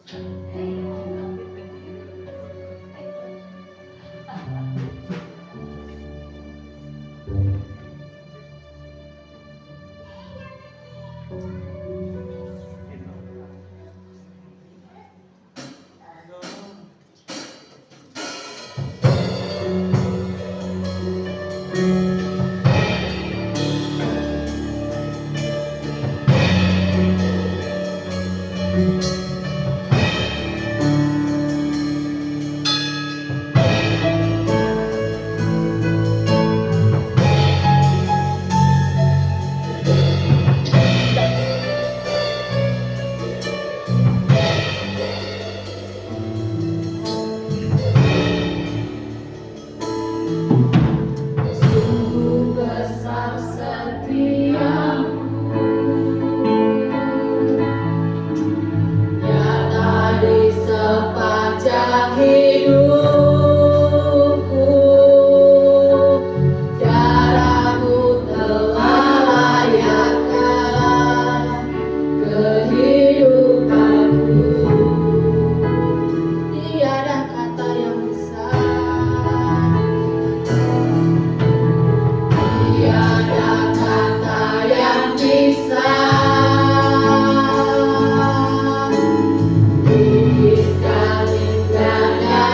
Tuliskan indah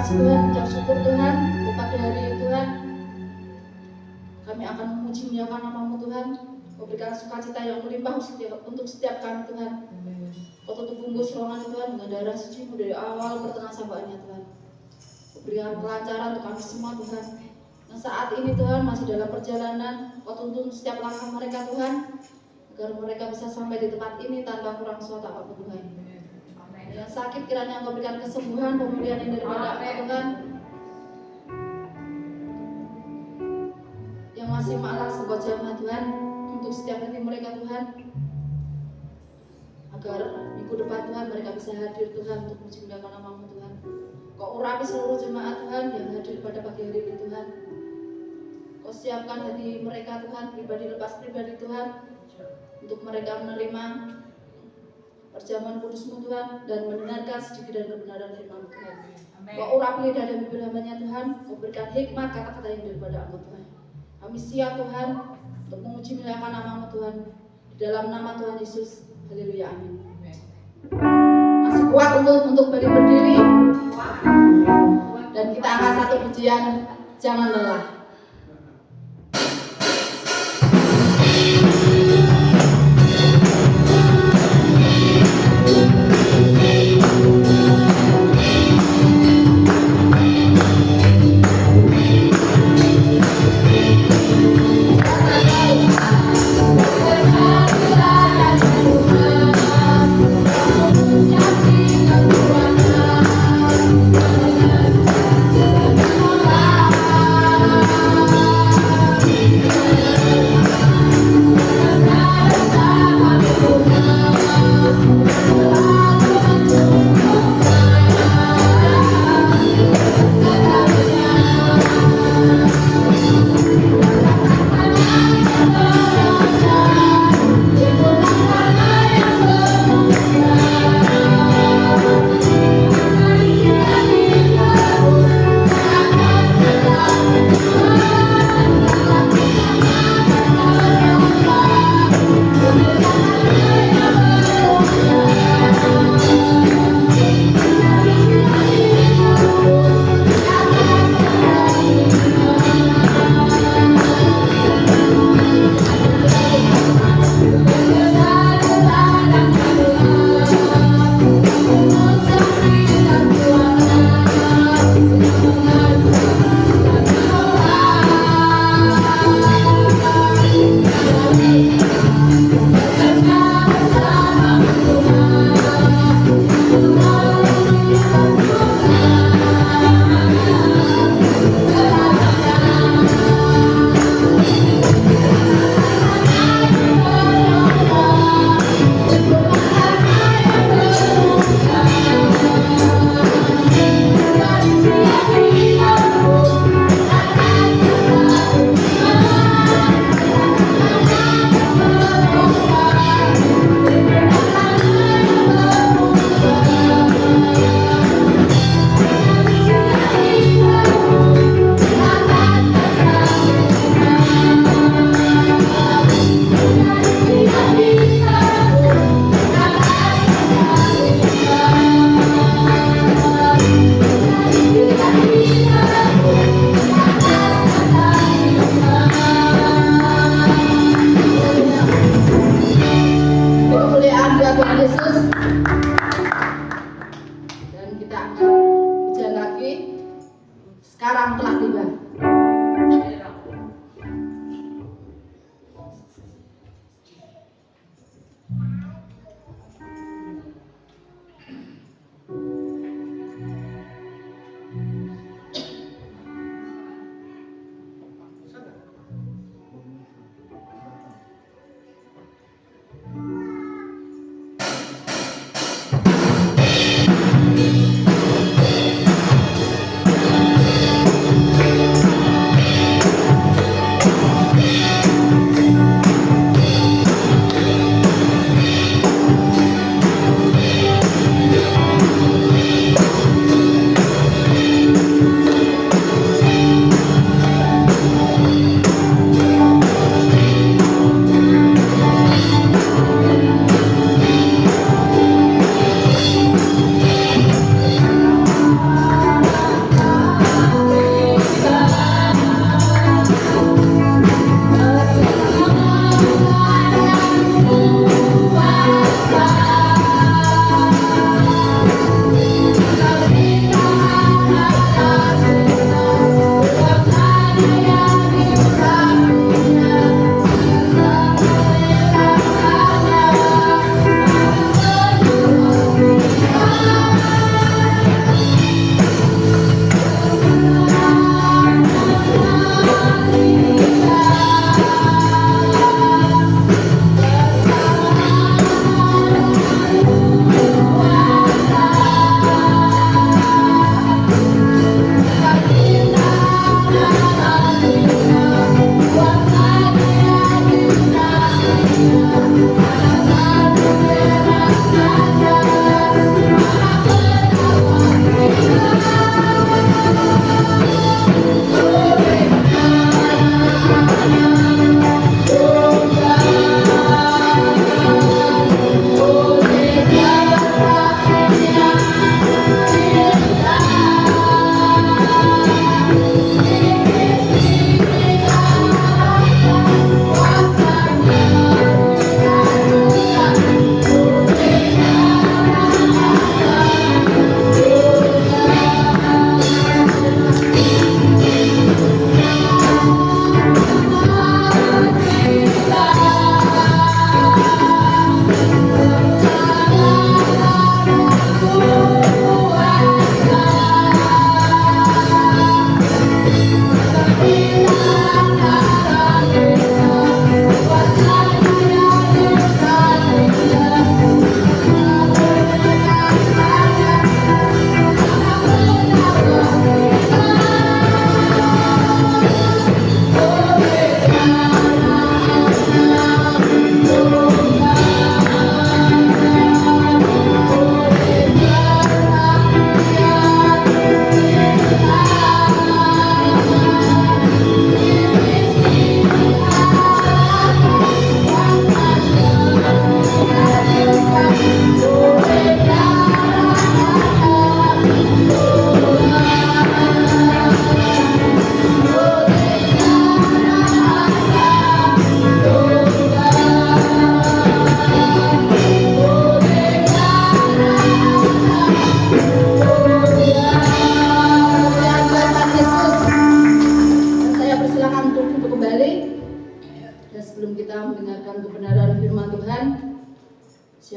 kasih Tuhan, ucap syukur Tuhan untuk pagi hari ini Tuhan. Kami akan memuji muliakan nama-Mu Tuhan. Kau berikan sukacita yang melimpah untuk setiap kami Tuhan. Kau tutup bungkus ruangan Tuhan dengan darah suci-Mu dari awal pertengahan sampai akhir Tuhan. Kau berikan kelancaran untuk kami semua Tuhan. Dan saat ini Tuhan masih dalam perjalanan, Kau tuntun setiap langkah mereka Tuhan, agar mereka bisa sampai di tempat ini tanpa kurang suatu apapun Tuhan. Yang sakit kiranya Engkau berikan kesembuhan, pemulihan yang daripada Engkau Tuhan. Yang masih malas Engkau jamah Tuhan untuk setiap hati mereka Tuhan, agar minggu depan Tuhan mereka bisa hadir Tuhan untuk memuliakan nama-Mu Tuhan. Kau urapi seluruh jemaat Tuhan yang hadir pada pagi hari ini Tuhan. Kau siapkan hati mereka Tuhan, pribadi lepas pribadi Tuhan, untuk mereka menerima perjamuan kudus-Mu Tuhan dan mendengarkan sedikit dan kebenaran firman-Mu Tuhan. Kau urapi lidah dan bibir hamba-Nya Tuhan, Kau berikan hikmat kata-kata yang daripada Engkau Tuhan. Kami siap Tuhan untuk memuji muliakan nama-Mu Tuhan, di dalam nama Tuhan Yesus. Haleluya, amin. Masih kuat untuk berdiri, dan kita angkat satu pujian, jangan lelah.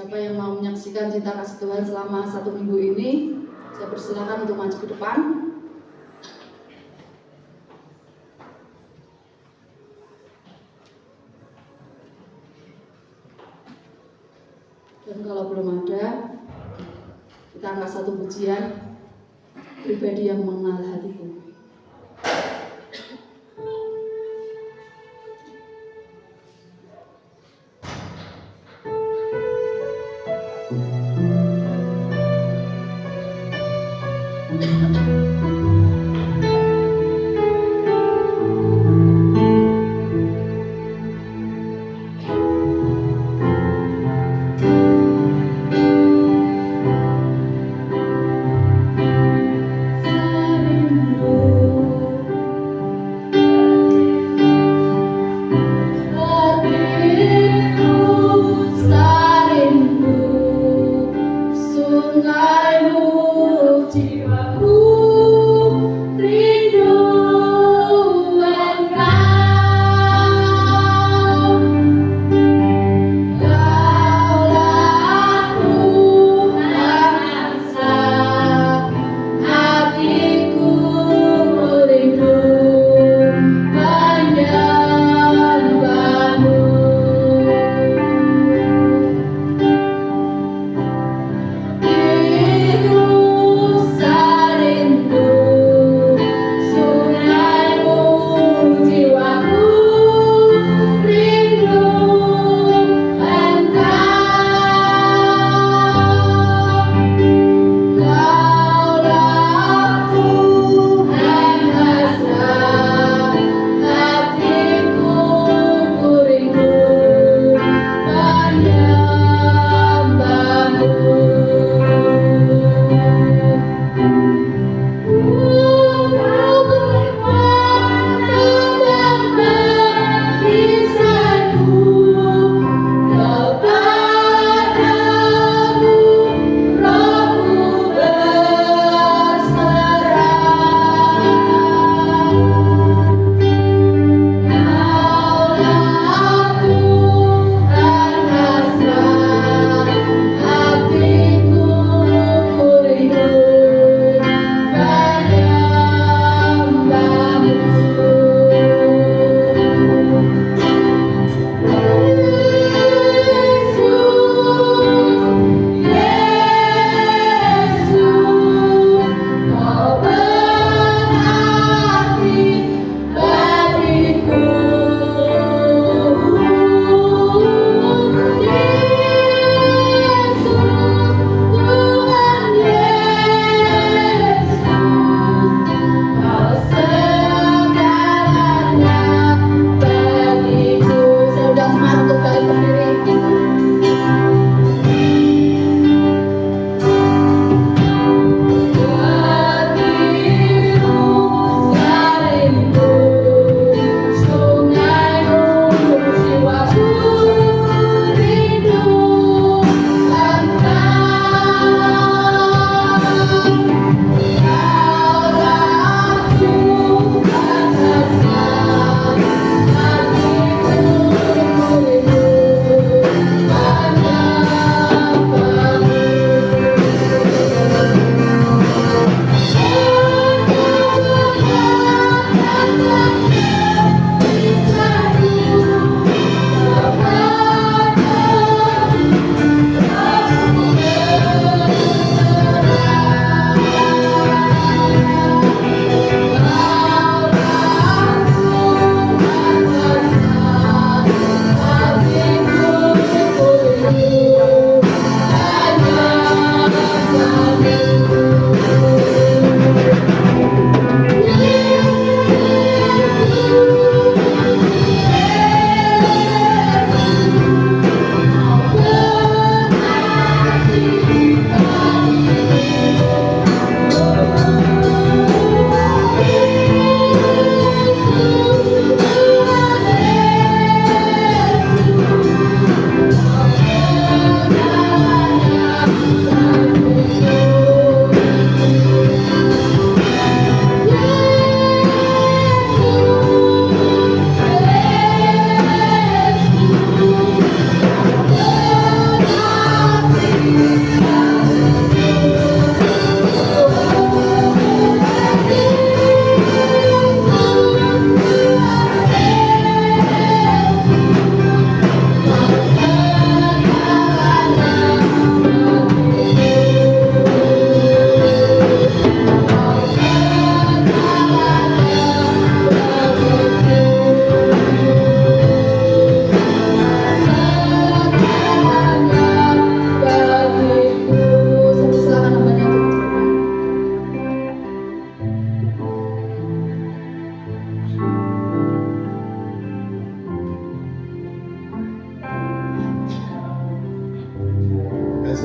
Siapa yang mau menyaksikan cinta kasih Tuhan selama 1 minggu ini, saya persilakan untuk maju ke depan. Dan kalau belum ada, kita angkat satu pujian, pribadi yang mengenal hatiku. Rindu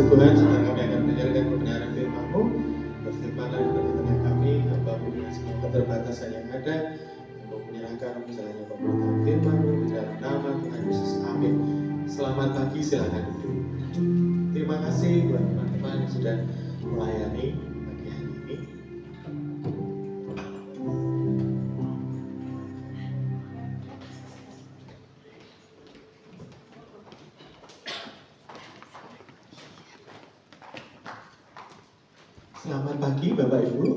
Tuhan, sekarang kami akan mendengarkan kebenaran firman-Mu. Berfirmanlah di tengah kami, hamba-Mu dengan semua keterbatasan yang ada, untuk menyerahkan misalnya pemberitaan firman-Mu di dalam nama Tuhan Yesus. Amin. Selamat pagi, silakan duduk. Terima kasih buat teman-teman yang sudah melayani pagi hari ini. Selamat pagi Bapak Ibu.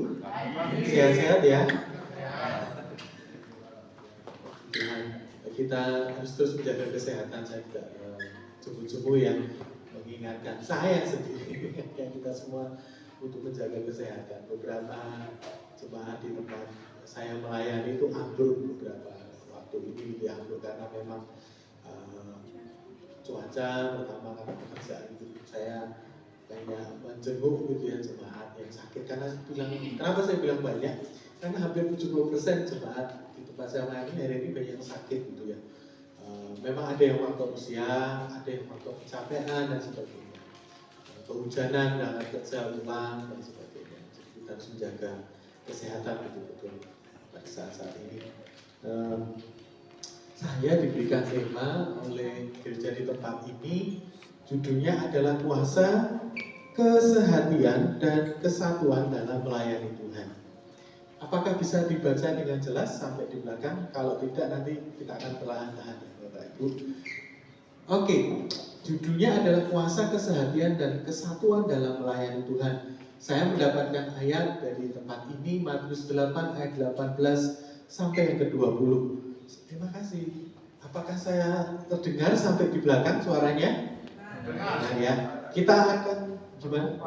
Sehat-sehat ya. Kita harus terus menjaga kesehatan. Saya juga cukup-cukup yang mengingatkan saya sendiri yang kita semua untuk menjaga kesehatan. Beberapa jemaat di tempat saya melayani itu ambruk beberapa waktu ini diambruk karena memang cuaca, pertama karena pekerjaan itu saya kayak menjenguk gitu ya jemaat yang sakit. Karena kenapa saya bilang banyak? Karena hampir 70% jemaat di tempat saya melayani hari ini banyak yang sakit gitu ya. Memang ada yang faktor usia, ada yang faktor kecapean dan sebagainya, kehujanan dan kerja ulang dan sebagainya. Jadi kita harus menjaga kesehatan betul-betul pada saat-saat ini. Saya diberikan tema oleh gereja di tempat ini, judulnya adalah kuasa, keseharian dan kesatuan dalam melayani Tuhan. Apakah bisa dibaca dengan jelas sampai di belakang? Kalau tidak nanti kita akan perlahan-lahan ya Bapak Ibu. Oke, judulnya adalah kuasa, keseharian dan kesatuan dalam melayani Tuhan. Saya mendapatkan ayat dari tempat ini, Matius 8 ayat 18 sampai yang ke-20. Terima kasih. Apakah saya terdengar sampai di belakang suaranya? Nah ya, kita akan gimana?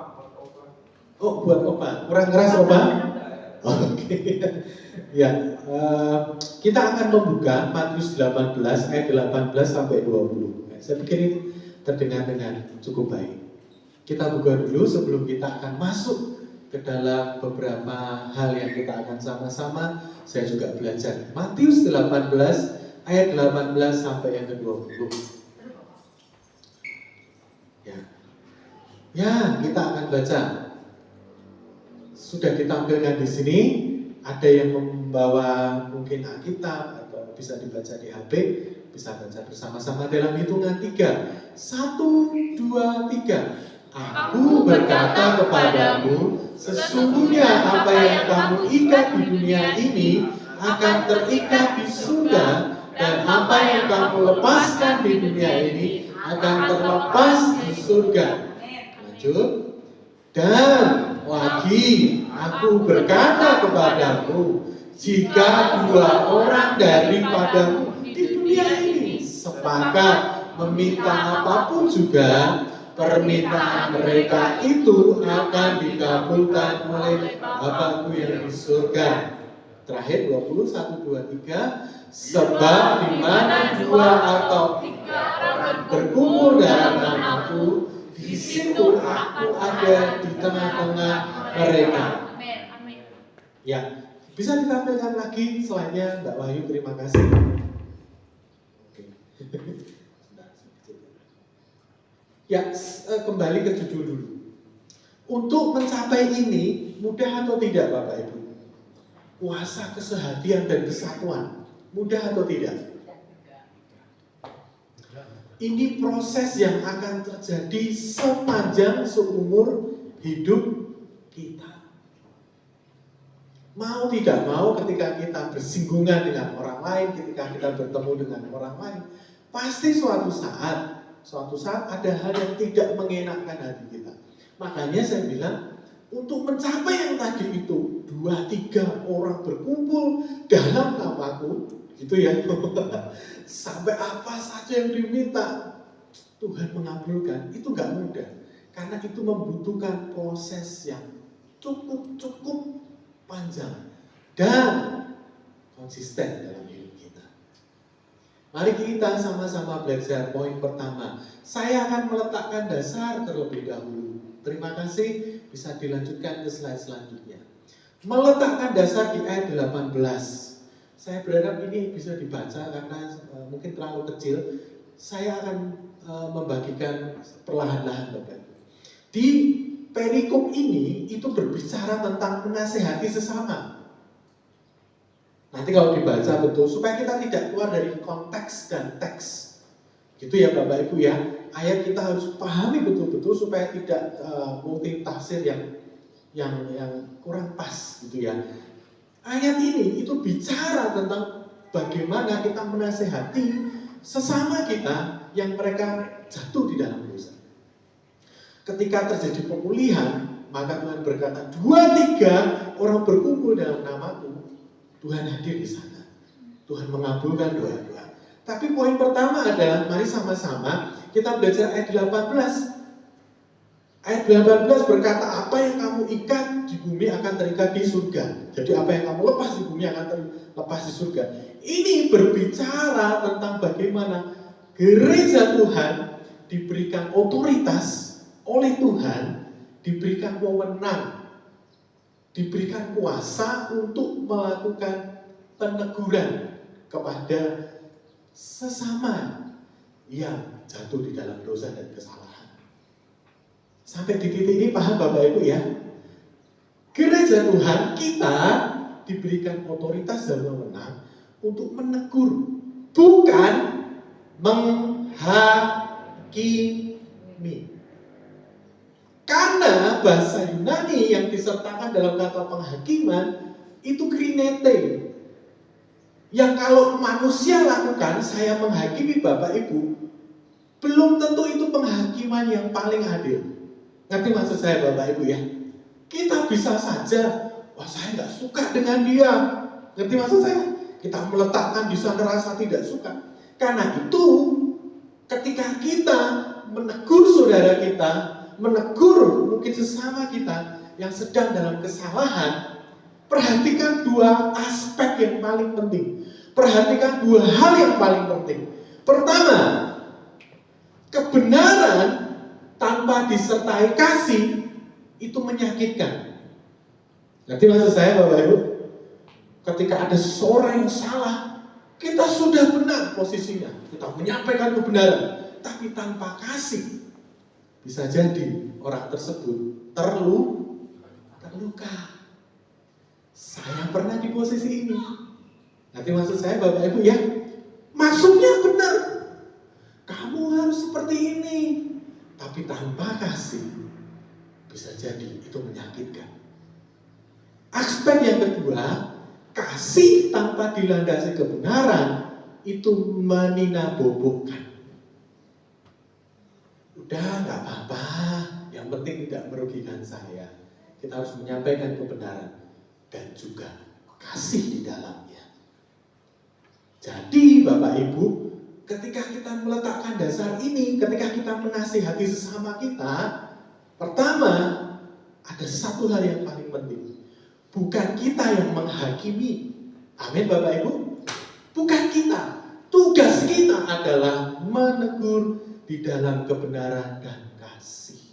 Oh, buat Opa. Kurang keras Opa? Oke. Ya, kita akan membuka Matius 18 ayat 18 sampai 20. Saya pikir ini terdengar dengan cukup baik. Kita buka dulu sebelum kita akan masuk ke dalam beberapa hal yang kita akan sama-sama. Saya juga belajar Matius 18 ayat 18 sampai yang ke-20. Ya, kita akan baca. Sudah ditampilkan di sini. Ada yang membawa mungkin Alkitab atau bisa dibaca di HP, bisa baca bersama-sama dalam hitungan 3. 1, 2, 3. Aku berkata kepadamu, sesungguhnya apa yang kamu ikat di dunia ini akan terikat di surga, dan apa yang kamu lepaskan di dunia ini akan terlepas di surga. Lanjut. Dan lagi aku berkata kepadamu, jika 2 orang daripadamu di dunia ini sepakat meminta apapun juga, permintaan mereka itu akan dikabulkan oleh Bapa-Ku yang di surga. Terakhir 20, 1, 2, 3. Sebab di mana 2 atau 3 orang berkumpul dalam namaku, di situ aku ada di tengah-tengah mereka. Ya, bisa ditampilkan lagi slide-nya Mbak Wahyu, terima kasih. Oke. Ya, kembali ke judul dulu. Untuk mencapai ini mudah atau tidak Bapak Ibu? Kuasa, keseharian dan kesatuan mudah atau tidak? Ini proses yang akan terjadi sepanjang seumur hidup kita. Mau tidak mau ketika kita bersinggungan dengan orang lain, ketika kita bertemu dengan orang lain, pasti suatu saat ada hal yang tidak mengenakkan hati kita. Makanya saya bilang, untuk mencapai yang tadi itu, 2-3 orang berkumpul dalam namaku, gitu ya. Sampai apa saja yang diminta Tuhan mengabulkan, itu nggak mudah. Karena itu membutuhkan proses yang cukup panjang dan konsisten dalam hidup kita. Mari kita sama-sama belajar poin pertama. Saya akan meletakkan dasar terlebih dahulu. Terima kasih, bisa dilanjutkan ke slide selanjutnya. Meletakkan dasar di ayat 18. Saya berharap ini bisa dibaca karena mungkin terlalu kecil. Saya akan membagikan perlahan-lahan Bapak. Di perikop ini itu berbicara tentang menasehati sesama. Nanti kalau dibaca betul supaya kita tidak keluar dari konteks dan teks. Gitu ya Bapak Ibu ya. Ayat kita harus pahami betul-betul supaya tidak multi tafsir yang kurang pas gitu ya. Ayat ini itu bicara tentang bagaimana kita menasehati sesama kita yang mereka jatuh di dalam dosa. Ketika terjadi pemulihan, maka Tuhan berkata, 2-3 orang berkumpul dalam namaku, Tuhan hadir di sana. Tuhan mengabulkan doa-doa. Tapi poin pertama adalah, mari sama-sama kita belajar ayat 18. Ayat 18 berkata, apa yang kamu ikat di bumi akan terikat di surga. Jadi apa yang kamu lepas di bumi akan terlepas di surga. Ini berbicara tentang bagaimana gereja Tuhan diberikan otoritas oleh Tuhan, diberikan wewenang, diberikan kuasa untuk melakukan peneguran kepada sesama yang jatuh di dalam dosa dan kesalahan. Sampai di titik ini paham Bapak Ibu ya? Gereja Tuhan kita diberikan otoritas dan wewenang untuk menegur, bukan menghakimi. Karena bahasa Yunani yang disertakan dalam kata penghakiman itu krinete. Yang kalau manusia lakukan, saya menghakimi Bapak Ibu, belum tentu itu penghakiman yang paling adil. Ngerti maksud saya Bapak Ibu ya? Kita bisa saja, wah saya nggak suka dengan dia. Ngerti maksud saya? Kita meletakkan di sana rasa tidak suka. Karena itu, ketika kita menegur saudara kita, menegur mungkin sesama kita yang sedang dalam kesalahan, perhatikan 2 aspek yang paling penting. Perhatikan 2 hal yang paling penting. Pertama, kebenaran tanpa disertai kasih itu menyakitkan. Ngerti maksud saya Bapak Ibu? Ketika ada seseorang yang salah, kita sudah benar posisinya, kita menyampaikan kebenaran, tapi tanpa kasih, bisa jadi orang tersebut terluka. Saya pernah di posisi ini. Nanti maksud saya Bapak Ibu ya, maksudnya benar. Kamu harus seperti ini, tapi tanpa kasih, bisa jadi itu menyakitkan. Aspek yang kedua, kasih tanpa dilandasi kebenaran itu meninabobokkan. Udah nggak apa-apa, yang penting tidak merugikan saya. Kita harus menyampaikan kebenaran dan juga kasih di dalamnya. Jadi Bapak Ibu, ketika kita meletakkan dasar ini, ketika kita menasihati sesama kita, pertama ada satu hal yang paling penting. Bukan kita yang menghakimi. Amin Bapak Ibu. Bukan kita. Tugas kita adalah menegur di dalam kebenaran dan kasih.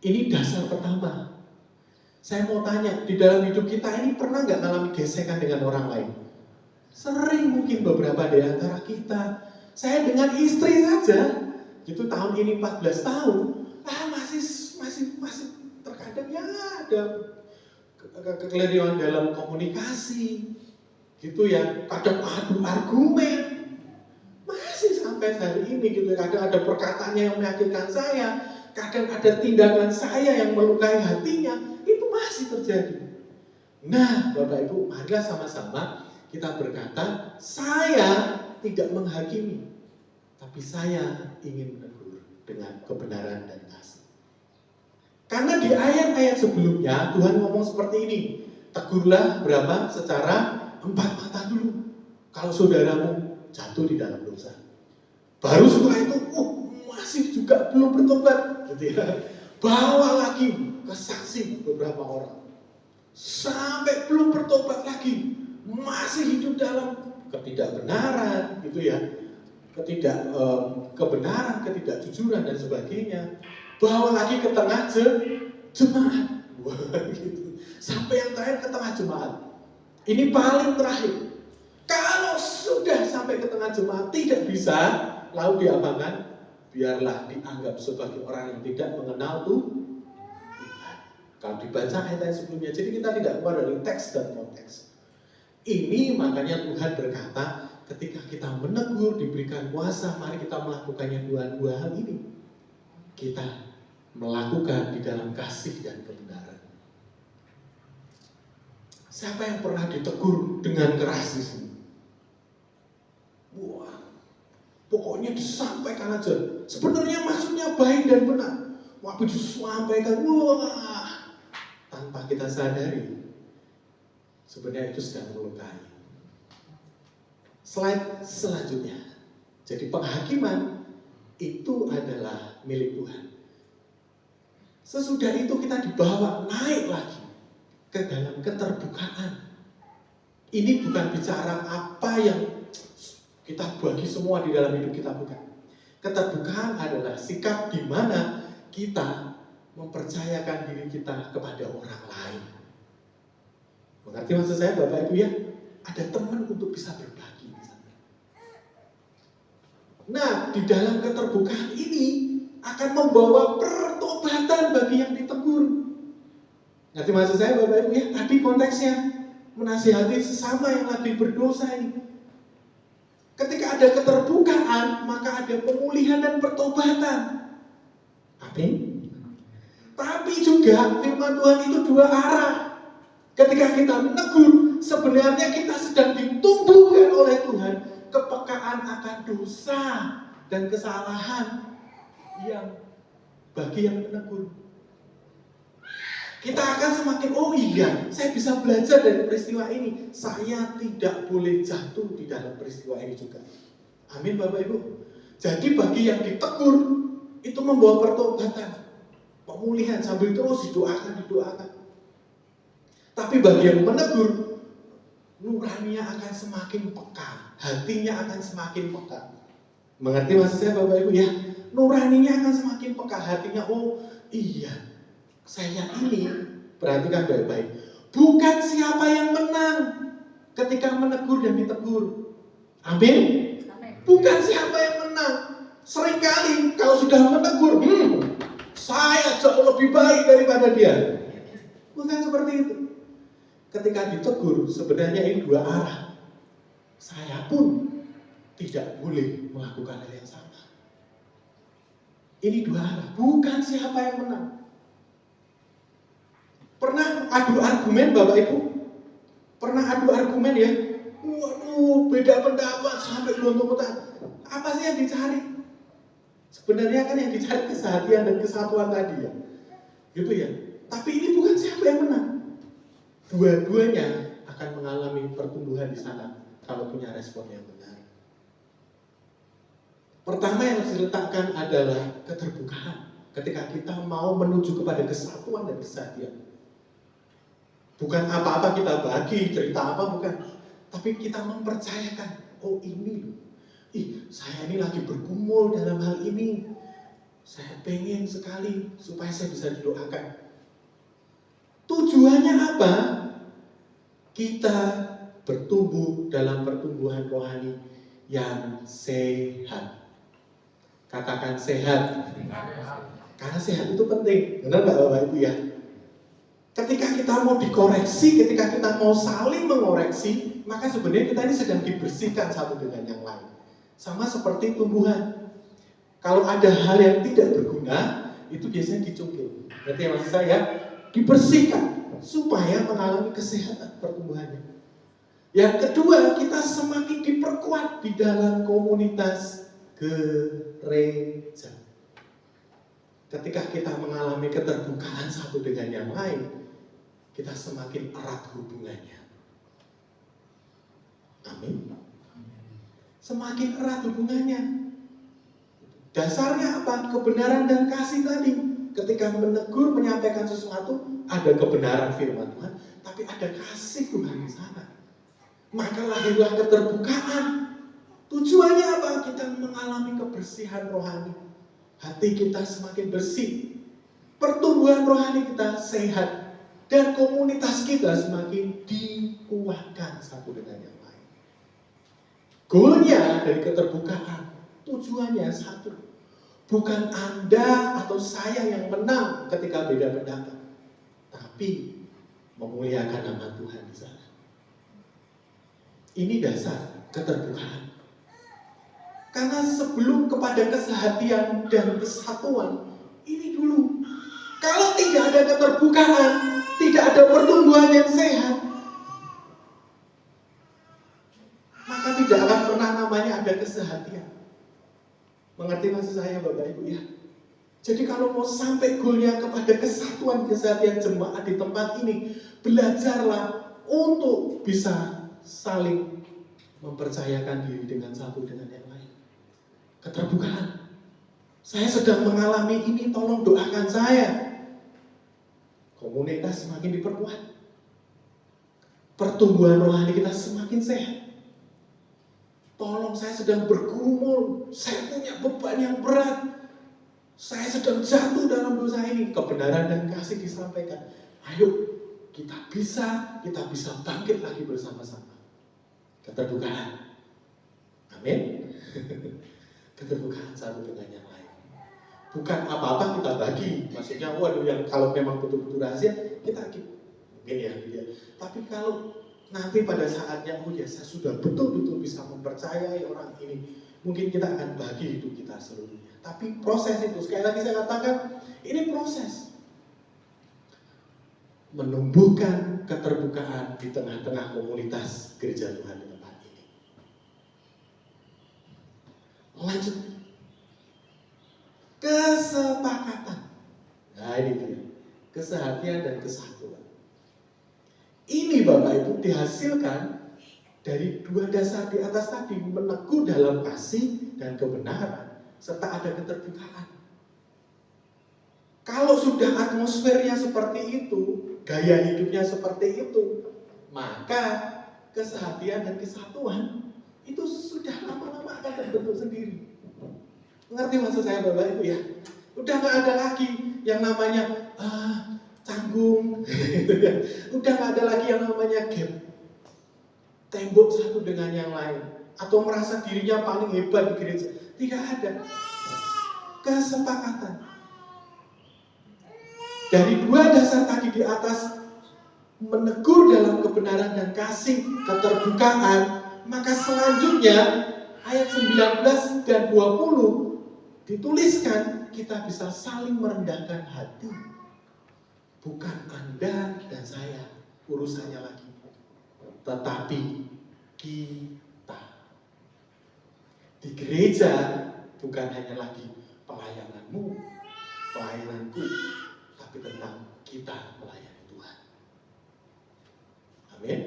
Ini dasar pertama. Saya mau tanya, di dalam hidup kita ini pernah nggak mengalami gesekan dengan orang lain? Sering mungkin beberapa di antara kita. Saya dengan istri saja, itu tahun ini 14 tahun, masih terkadang ya ada kekeliruan dalam komunikasi, gitu ya. Kadang adu argumen, masih sampai hari ini gitu. Kadang ada perkataannya yang menyakitkan saya, kadang ada tindakan saya yang melukai hatinya, itu masih terjadi. Nah, Bapak Ibu, marilah sama-sama kita berkata, saya tidak menghakimi, tapi saya ingin menegur dengan kebenaran dan kasih. Karena di ayat-ayat sebelumnya Tuhan ngomong seperti ini, tegurlah berapa? Secara 4 mata dulu. Kalau saudaramu jatuh di dalam dosa, baru setelah itu, masih juga belum bertobat, gitu ya. Bawa lagi ke saksi beberapa orang, sampai belum bertobat lagi, masih hidup dalam ketidakbenaran, gitu ya, kebenaran, ketidakjujuran dan sebagainya. Bawa lagi ke tengah jemaat, gitu. Sampai yang terakhir ke tengah jemaat. Ini paling terakhir. Kalau sudah sampai ke tengah jemaat tidak bisa, lalu diapakan? biarlah dianggap sebagai orang yang tidak mengenal Tuhan. Kalau dibaca ayat-ayat sebelumnya, jadi kita tidak keluar dari teks dan konteks. Ini makanya Tuhan berkata, ketika kita menegur, diberikan kuasa, mari kita melakukannya dua hal ini. Kita melakukan di dalam kasih dan kebenaran. Siapa yang pernah ditegur dengan keras di sini? Wah, pokoknya disampaikan aja. Sebenarnya maksudnya baik dan benar. Waktu disampaikan, wah, tanpa kita sadari, sebenarnya itu sedang melukai. Slide selanjutnya. Jadi penghakiman itu adalah milik Tuhan. Sesudah itu kita dibawa naik lagi ke dalam keterbukaan. Ini bukan bicara apa yang kita bagi semua di dalam hidup kita, bukan. Keterbukaan adalah sikap di mana kita mempercayakan diri kita kepada orang lain. Mengerti maksud saya Bapak Ibu ya? Ada teman untuk bisa berbagi. Nah, di dalam keterbukaan ini akan membawa pertobatan bagi yang ditegur. Ngerti maksud saya Bapak Ibu ya? Tadi konteksnya menasihati sesama yang lagi berdosa ini. Ketika ada keterbukaan, maka ada pemulihan dan pertobatan. Amin. Tapi juga firman Tuhan itu dua arah. Ketika kita menegur, sebenarnya kita sedang ditumbuhkan oleh Tuhan kepekaan akan dosa dan kesalahan yang bagi yang menegur. Kita akan semakin, oh iya, saya bisa belajar dari peristiwa ini. Saya tidak boleh jatuh di dalam peristiwa ini juga. Amin Bapak Ibu. Jadi bagi yang ditegur, itu membawa pertobatan, pemulihan, sambil terus didoakan. Tapi bagi yang menegur, nuraninya akan semakin peka, hatinya akan semakin peka. Mengerti maksud saya Bapak Ibu ya? Nuraninya akan semakin peka, hatinya, oh iya, saya ini, perhatikan baik-baik, bukan siapa yang menang ketika menegur dan ditegur. Amin? Bukan siapa yang menang. Seringkali kalau sudah menegur, saya jauh lebih baik daripada dia. Bukan seperti itu. Ketika ditegur, sebenarnya ini dua arah. Saya pun tidak boleh melakukan hal yang sama. Ini dua arah. Bukan siapa yang menang. Pernah adu argumen Bapak Ibu? Pernah adu argumen ya? Waduh, beda pendapat sampai gontok-gontokan. Apa sih yang dicari? Sebenarnya kan yang dicari kesehatian dan kesatuan tadi ya. Gitu ya. Tapi ini bukan siapa yang menang. Dua-duanya akan mengalami pertumbuhan di sana kalau punya respon yang benar. Pertama yang harus diletakkan adalah keterbukaan. Ketika kita mau menuju kepada kesatuan dan kesehatian. Bukan apa-apa kita bagi, cerita apa, bukan. Tapi kita mempercayakan, oh ini loh. Saya ini lagi bergumul dalam hal ini. Saya pengen sekali supaya saya bisa didoakan. Tujuannya apa? Kita bertumbuh dalam pertumbuhan rohani yang sehat. Katakan sehat. Karena sehat itu penting. Benar nggak Bapak Ibu ya? Ketika kita mau dikoreksi, ketika kita mau saling mengoreksi, maka sebenarnya kita ini sedang dibersihkan satu dengan yang lain. Sama seperti tumbuhan. Kalau ada hal yang tidak berguna, itu biasanya dicungkil. Berarti maksud saya, dibersihkan supaya mengalami kesehatan pertumbuhannya. Yang kedua, kita semakin diperkuat di dalam komunitas gereja. Ketika kita mengalami keterbukaan satu dengan yang lain, kita semakin erat hubungannya. Amin. Semakin erat hubungannya. Dasarnya apa? Kebenaran dan kasih tadi. Ketika menegur, menyampaikan sesuatu, ada kebenaran firman Tuhan, tapi ada kasih Tuhan di sana. Maka lahirlah keterbukaan. Tujuannya apa? Kita mengalami kebersihan rohani. Hati kita semakin bersih. Pertumbuhan rohani kita sehat. Dan komunitas kita semakin dikuatkan satu dengan yang lain. Goalnya dari keterbukaan, tujuannya satu. Bukan Anda atau saya yang menang ketika beda pendapat, tapi memuliakan nama Tuhan di sana. Ini dasar keterbukaan. Karena sebelum kepada kesehatian dan kesatuan, ini dulu. Kalau tidak ada keterbukaan, tidak ada pertumbuhan yang sehat, maka tidak akan pernah namanya ada kesehatian. Mengerti maksud saya Bapak Ibu ya? Jadi kalau mau sampai goalnya kepada kesatuan kesehatian jemaat di tempat ini, belajarlah untuk bisa saling mempercayakan diri dengan satu dengan yang lain. Keterbukaan. Saya sedang mengalami ini, tolong doakan saya. Komunitas semakin diperkuat. Pertumbuhan rohani kita semakin sehat. Tolong, saya sedang bergumul, saya punya beban yang berat. Saya sedang jatuh dalam dosa ini. Kebenaran dan kasih disampaikan. Ayo, kita bisa bangkit lagi bersama-sama. Keterbukaan. Amin. Keterbukaan satu dengan yang lain. Bukan apa-apa kita bagi. Maksudnya, waduh, yang kalau memang betul-betul rahasia, kita mungkin ya. Tapi kalau nanti pada saatnya, oh ya, saya sudah betul-betul bisa mempercayai orang ini, mungkin kita akan bagi hidup kita seluruhnya. Tapi proses itu, sekali lagi saya katakan, ini proses. Menumbuhkan keterbukaan di tengah-tengah komunitas gereja Tuhan di tempat ini. Lanjut. Kesepakatan. Nah ini dia. Kesehatian dan kesatuan. Ini Bapak Ibu dihasilkan dari dua dasar di atas tadi. Meneguh dalam kasih dan kebenaran. Serta ada keterbukaan. Kalau sudah atmosfernya seperti itu, gaya hidupnya seperti itu, maka kesehatian dan kesatuan itu sudah lama-lama akan terbentuk sendiri. Mengerti maksud saya Bapak Ibu ya? Udah gak ada lagi yang namanya canggung. Udah gak ada lagi yang namanya gap. Tembok satu dengan yang lain. Atau merasa dirinya paling hebat di gereja. Tidak ada. Kesepakatan. Dari dua dasar tadi di atas, menegur dalam kebenaran dan kasih, keterbukaan, maka selanjutnya ayat 19 dan 20 dituliskan kita bisa saling merendahkan hati. Bukan Anda dan saya urusannya lagi, tetapi kita. Di gereja bukan hanya lagi pelayananmu, pelayananku, tapi tentang kita melayani Tuhan. Amin.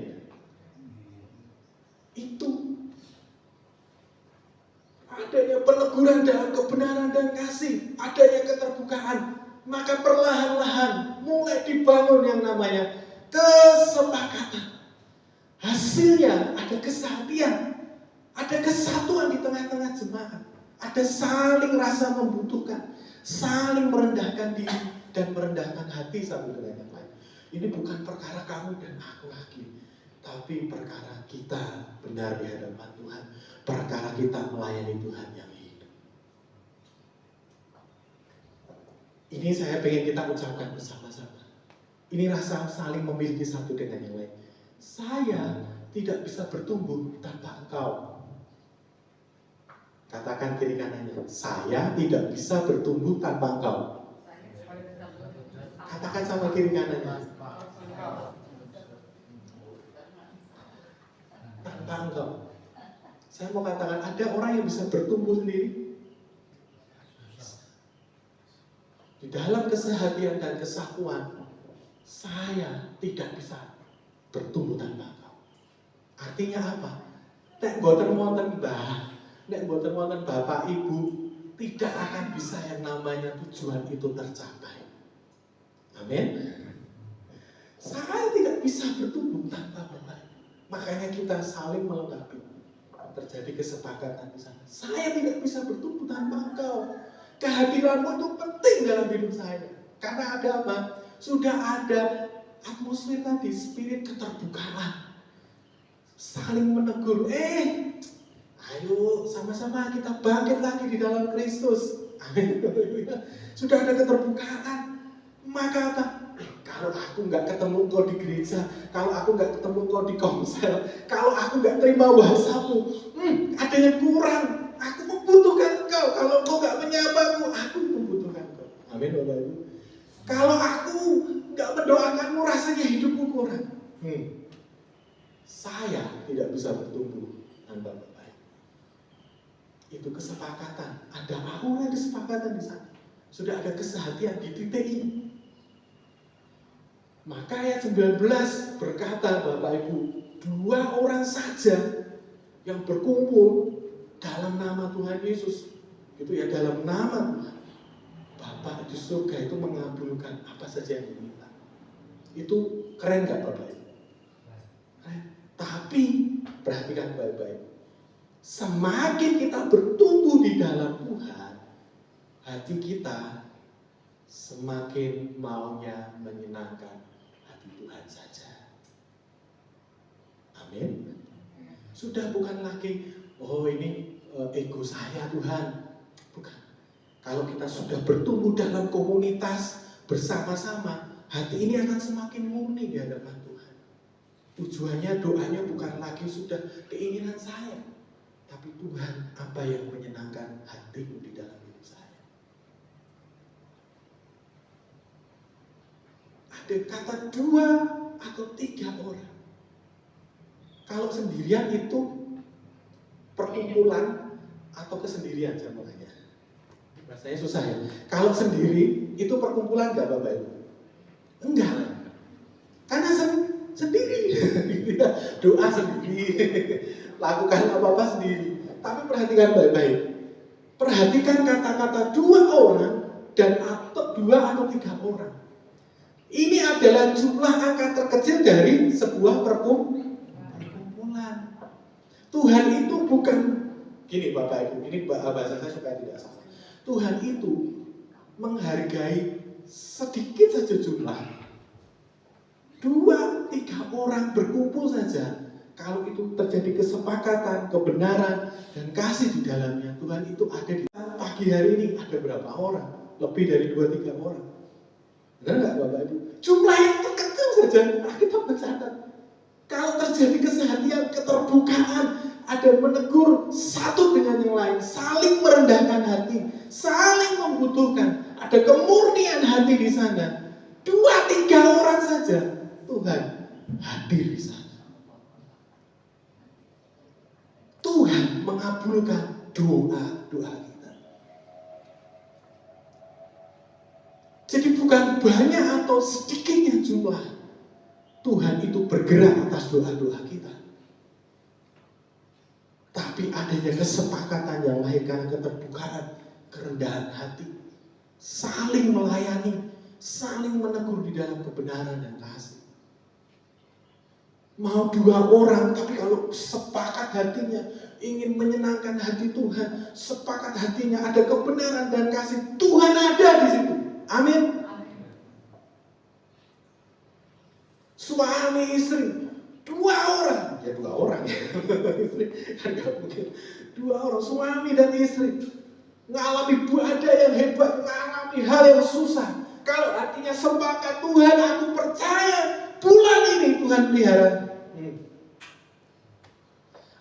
Itu adanya peneguran dalam kebenaran dan kasih, adanya keterbukaan, maka perlahan-lahan mulai dibangun yang namanya kesepakatan. Hasilnya ada kesehatian, ada kesatuan di tengah-tengah jemaat, ada saling rasa membutuhkan, saling merendahkan diri dan merendahkan hati satu dengan yang lain. Ini bukan perkara kamu dan aku lagi, tapi perkara kita benar di hadapan Tuhan, perkara kita melayani Tuhan yang hidup. Ini saya pengen kita ucapkan bersama-sama. Ini rasa saling memiliki satu dengan yang lain. Saya tidak bisa bertumbuh tanpa engkau. Katakan kiri kanannya, saya tidak bisa bertumbuh tanpa engkau. Katakan sama kiri kanannya, tanpa engkau. Saya mau katakan, ada orang yang bisa bertumbuh sendiri. Di dalam kesehatian dan kesatuan, saya tidak bisa bertumbuh tanpa engkau. Artinya apa? Nek boten wonten Mbah, nek boten wonten Bapak Ibu, tidak akan bisa yang namanya tujuan itu tercapai. Amin. Saya tidak bisa bertumbuh tanpa Bapak Ibu. Makanya kita saling melengkapi. Terjadi kesepakatan di sana. Saya tidak bisa bertumbuh tanpa engkau. Kehadiranmu itu penting dalam hidup saya. Karena ada apa? Sudah ada atmosfer tadi, spirit keterbukaan. Saling menegur, ayo sama-sama kita bangkit lagi di dalam Kristus. Amin. Sudah ada keterbukaan. Maka apa? Kalau aku nggak ketemu kau di gereja, kalau aku nggak ketemu kau di komsel, kalau aku nggak terima WhatsAppmu, ada yang kurang. Aku membutuhkan kau. Kalau kau nggak menyapaku, aku membutuhkan kau. Amin, Bapak Ibu. Kalau aku nggak mendoakanmu, rasanya hidupku kurang. Saya tidak bisa bertumbuh tanpa Bapak Ibu. Itu kesepakatan. Ada aura kesepakatan di sana. Sudah ada kesehatian di titik ini. Maka ayat 19 berkata, Bapak Ibu, 2 orang saja yang berkumpul dalam nama Tuhan Yesus, gitu ya, dalam nama Tuhan, Bapa di surga itu mengabulkan apa saja yang diminta. Itu keren gak Bapak Ibu? Keren. Tapi perhatikan baik-baik, semakin kita bertumbuh di dalam Tuhan, hati kita semakin maunya menyenangkan hati Tuhan saja. Amin. Sudah bukan lagi, oh ini ego saya Tuhan. Bukan. Kalau kita sudah bertumbuh dalam komunitas bersama-sama, hati ini akan semakin murni di hadapan Tuhan. Tujuannya, doanya bukan lagi sudah keinginan saya, tapi Tuhan, apa yang menyenangkan hatimu di dalam hidup saya. Ada kata 2 atau 3 orang. Kalau sendirian itu perkumpulan atau kesendirian, saya mau tanya. Rasanya susah ya. Kalau sendiri itu perkumpulan enggak Bapak Ibu? Enggak. Karena sendiri. Doa sendiri. Lakukan apa-apa sendiri. Tapi perhatikan baik-baik. Perhatikan kata-kata 2 orang dan atau 2 atau 3 orang. Ini adalah jumlah angka terkecil dari sebuah perkumpulan. Tuhan itu bukan, gini Bapak Ibu, ini bahasa saya supaya tidak salah. Tuhan itu menghargai sedikit saja jumlah. 2-3 orang berkumpul saja. Kalau itu terjadi kesepakatan, kebenaran, dan kasih di dalamnya, Tuhan itu ada di pagi hari ini. Ada berapa orang? Lebih dari 2-3 orang. Benar nggak Bapak Ibu? Jumlah yang terkecil saja, kita mencatat. Kalau terjadi keseharian, keterbukaan, ada menegur satu dengan yang lain, saling merendahkan hati, saling membutuhkan, ada kemurnian hati di sana. 2-3 orang saja Tuhan hadir di sana. Tuhan mengabulkan doa-doa kita. Jadi bukan banyak atau sedikitnya jumlah, Tuhan itu bergerak atas doa-doa kita. Tapi adanya kesepakatan yang lahir karena keterbukaan, kerendahan hati, saling melayani, saling menegur di dalam kebenaran dan kasih. Mau 2 orang, tapi kalau sepakat hatinya ingin menyenangkan hati Tuhan, sepakat hatinya ada kebenaran dan kasih, Tuhan ada di situ. Amin. Suami istri 2 orang, ya 2 orang ya, istri kan gak mungkin 2 orang, suami dan istri ngalami ada yang hebat, ngalami hal yang susah. Kalau artinya sepakat, Tuhan aku percaya bulan ini Tuhan pelihara.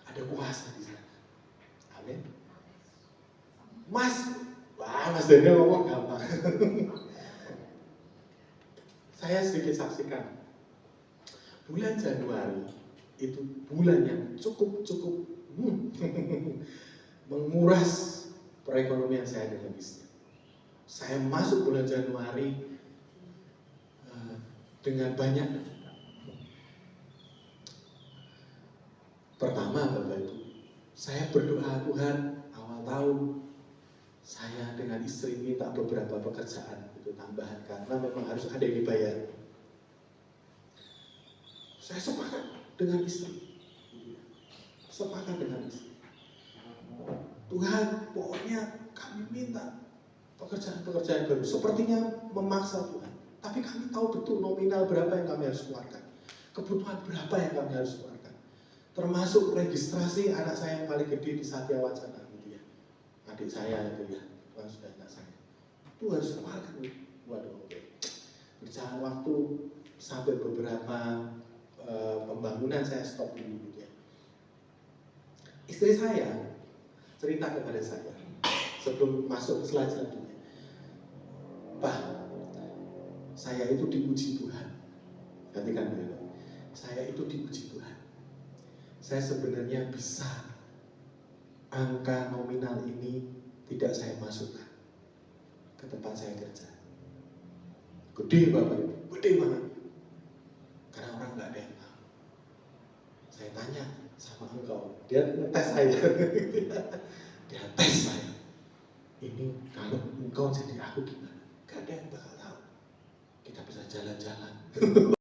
Ada kuasa di sana. Amin. Mas Daniel ngomong gampang. Saya sedikit saksikan. Bulan Januari itu bulan yang cukup menguras perekonomian saya dengan istri. Saya masuk bulan Januari dengan banyak. Pertama Bapak Ibu, saya berdoa Tuhan awal tahun saya dengan istri minta beberapa pekerjaan itu tambahan karena memang harus ada yang dibayar. Saya sepakat dengan istri. Sepakat dengan istri. Tuhan, pokoknya kami minta pekerjaan-pekerjaan baru. Sepertinya memaksa Tuhan. Tapi kami tahu betul nominal berapa yang kami harus keluarkan. Kebutuhan berapa yang kami harus keluarkan. Termasuk registrasi anak saya yang paling gede di Satya Wacana gitu ya. Adik saya itu ya. Wah sudah anak saya. Itu harus keluarkan. Waduh, oke. Berjalan waktu sampai beberapa pembangunan saya stop dulu gitu ya. Istri saya cerita kepada saya sebelum masuk ke slide selanjutnya, Pak, saya itu diuji Tuhan. Perhatikan dulu, saya itu diuji Tuhan. Saya sebenarnya bisa angka nominal ini tidak saya masukkan ke tempat saya kerja. Gede Bapak Ibu, gede banget. Karena orang nggak ada yang tahu. Saya tanya sama engkau, dia ngetes saya. Dia tes saya. Ini kalau engkau jadi aku gimana? Gak ada yang bakal tahu. Kita bisa jalan-jalan.